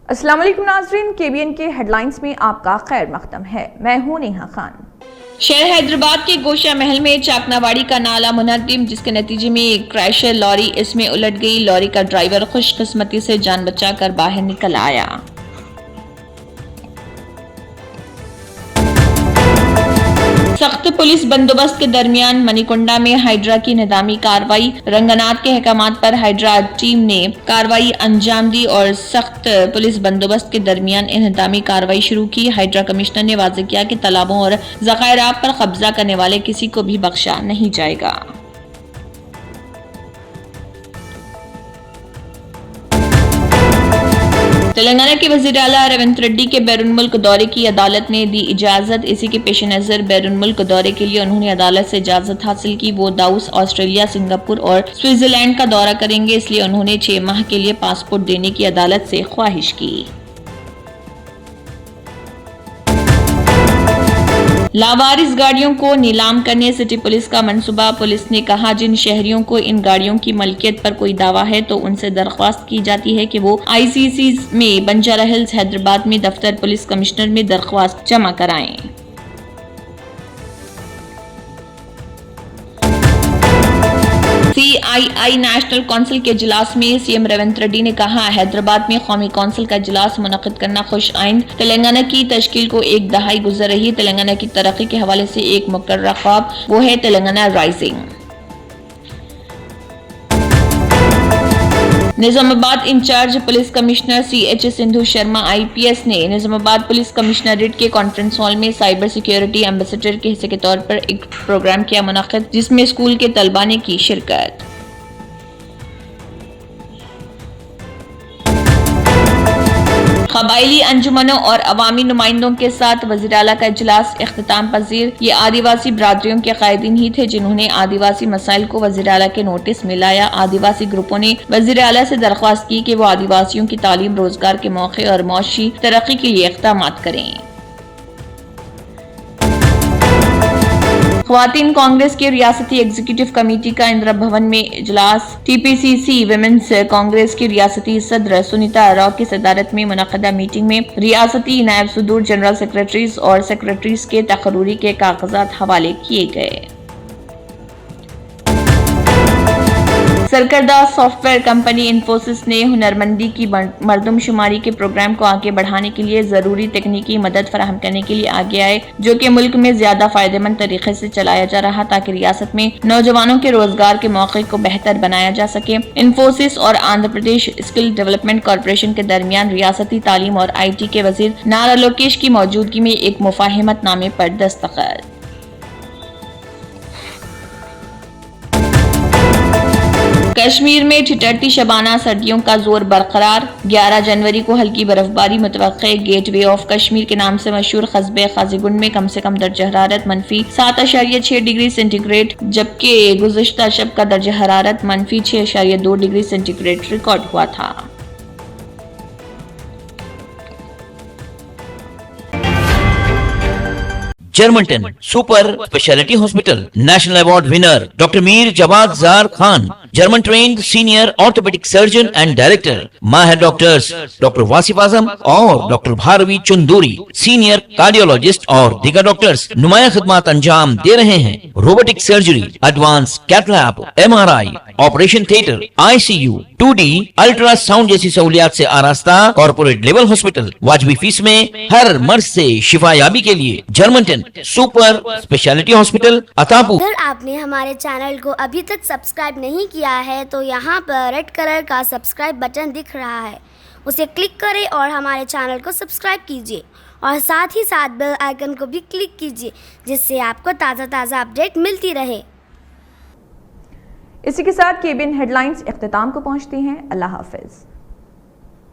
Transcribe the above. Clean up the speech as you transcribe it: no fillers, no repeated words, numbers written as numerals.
السلام علیکم ناظرین، KBN کے ہیڈ لائنز میں آپ کا خیر مقدم ہے۔ میں ہوں نیہا خان۔ شہر حیدرآباد کے گوشہ محل میں چاکناواڑی کا نالہ منہدم، جس کے نتیجے میں ایک کریشر لاری اس میں الٹ گئی۔ لاری کا ڈرائیور خوش قسمتی سے جان بچا کر باہر نکل آیا۔ سخت پولیس بندوبست کے درمیان منی کنڈا میں ہائیڈرا کی انہدامی کارروائی۔ رنگنات کے احکامات پر ہائیڈرا ٹیم نے کارروائی انجام دی اور سخت پولیس بندوبست کے درمیان انہدامی کارروائی شروع کی۔ ہائیڈرا کمشنر نے واضح کیا کہ تالابوں اور ذخائرات پر قبضہ کرنے والے کسی کو بھی بخشا نہیں جائے گا۔ تلنگانہ کے وزیر اعلیٰ ریونت ریڈی کے بیرون ملک دورے کی عدالت نے دی اجازت۔ اسی کے پیش نظر بیرون ملک دورے کے لیے انہوں نے عدالت سے اجازت حاصل کی۔ وہ لاؤس، آسٹریلیا، سنگاپور اور سوئٹزرلینڈ کا دورہ کریں گے، اس لیے انہوں نے 6 ماہ کے لیے پاسپورٹ دینے کی عدالت سے خواہش کی۔ لاوارث گاڑیوں کو نیلام کرنے سٹی پولیس کا منصوبہ۔ پولیس نے کہا جن شہریوں کو ان گاڑیوں کی ملکیت پر کوئی دعویٰ ہے تو ان سے درخواست کی جاتی ہے کہ وہ ICC میں بنجارہ ہلز حیدرآباد میں دفتر پولیس کمشنر میں درخواست جمع کرائیں۔ CII نیشنل کونسل کے اجلاس میں CM ریونت ریڈی نے کہا حیدرآباد میں قومی کونسل کا اجلاس منعقد کرنا خوش آئند۔ تلنگانہ کی تشکیل کو 1 دہائی گزر رہی۔ تلنگانہ کی ترقی کے حوالے سے ایک مقررہ خواب، وہ ہے Telangana rising. Nizamabad incharge police commissioner CH Sindhu Sharma IPS نے نظام آباد پولیس کمشنریٹ کے کانفرنس ہال میں سائبر سیکیورٹی ایمبیسڈر کے حصے کے طور پر ایک پروگرام کیا منعقد، جس میں اسکول کے طلباء نے کی شرکت۔ قبائلی انجمنوں اور عوامی نمائندوں کے ساتھ وزیر اعلیٰ کا اجلاس اختتام پذیر۔ یہ آدیواسی برادریوں کے قائدین ہی تھے جنہوں نے آدیواسی مسائل کو وزیر اعلیٰ کے نوٹس میں لایا۔ آدیواسی گروپوں نے وزیر اعلیٰ سے درخواست کی کہ وہ آدیواسیوں کی تعلیم، روزگار کے مواقع اور معاشی ترقی کے لیے اقدامات کریں۔ خواتین کانگریس کے ریاستی ایگزیکٹو کمیٹی کا اندرا بھون میں اجلاس۔ TPCC ویمنز کانگریس کی ریاستی صدر سنیتا راؤ کی صدارت میں منعقدہ میٹنگ میں ریاستی نائب صدور، جنرل سیکریٹریز اور سیکریٹریز کے تقرری کے کاغذات حوالے کیے گئے۔ سرکردہ سافٹ ویئر کمپنی انفوسس نے ہنرمندی کی مردم شماری کے پروگرام کو آگے بڑھانے کے لیے ضروری تکنیکی مدد فراہم کرنے کے لیے آگے آئے، جو کہ ملک میں زیادہ فائدہ مند طریقے سے چلایا جا رہا تاکہ ریاست میں نوجوانوں کے روزگار کے مواقع کو بہتر بنایا جا سکے۔ انفوسس اور Andhra Pradesh skill development corporation کے درمیان ریاستی تعلیم اور IT کے وزیر نارا لوکیش کی موجودگی میں ایک مفاہمت نامے پر دستخط۔ کشمیر میں ٹھٹھرتی شبانہ سردیوں کا زور برقرار۔ 11 جنوری کو ہلکی برفباری متوقع۔ گیٹ وے آف کشمیر کے نام سے مشہور قصبے قاضی گنڈ میں کم سے کم درجہ حرارت -7.6 ڈگری سینٹی گریڈ، جبکہ گزشتہ شب کا درجہ حرارت -6.2 ڈگری سینٹی گریڈ ریکارڈ ہوا تھا۔ جرمنٹن super specialty hospital national award winner doctor Mir Jawad Zar Khan, German trained senior orthopaedic surgeon and director, ماہر ڈاکٹرز ڈاکٹر واصف اعظم اور doctor Bharavi Chandori, senior cardiologist اور دیگر ڈاکٹرز نمایاں خدمات انجام دے رہے ہیں۔ Robotic surgery, advance cath lab, MRI، operation theatre, ICU، 2D ultrasound جیسی سہولیات سے آراستہ کارپوریٹ لیول ہاسپٹل، واجبی فیس میں ہر مرض سے شفا یابی کے لیے جرمنٹن سپر اسپیشلٹی ہاسپٹل عطاپور۔ اگر آپ نے ہمارے چینل کو ابھی تک سبسکرائب نہیں کیا ہے تو یہاں پر ریڈ کلر کا سبسکرائب بٹن دکھ رہا ہے، اسے کلک کریں اور ہمارے چینل کو سبسکرائب کیجیے اور ساتھ ہی ساتھ بیل آئیکن کو بھی کلک کیجیے، جس سے آپ کو تازہ اپڈیٹ ملتی رہے۔ اسی کے ساتھ KBN ہیڈ لائنز اختتام کو پہنچتی ہیں۔ اللہ حافظ۔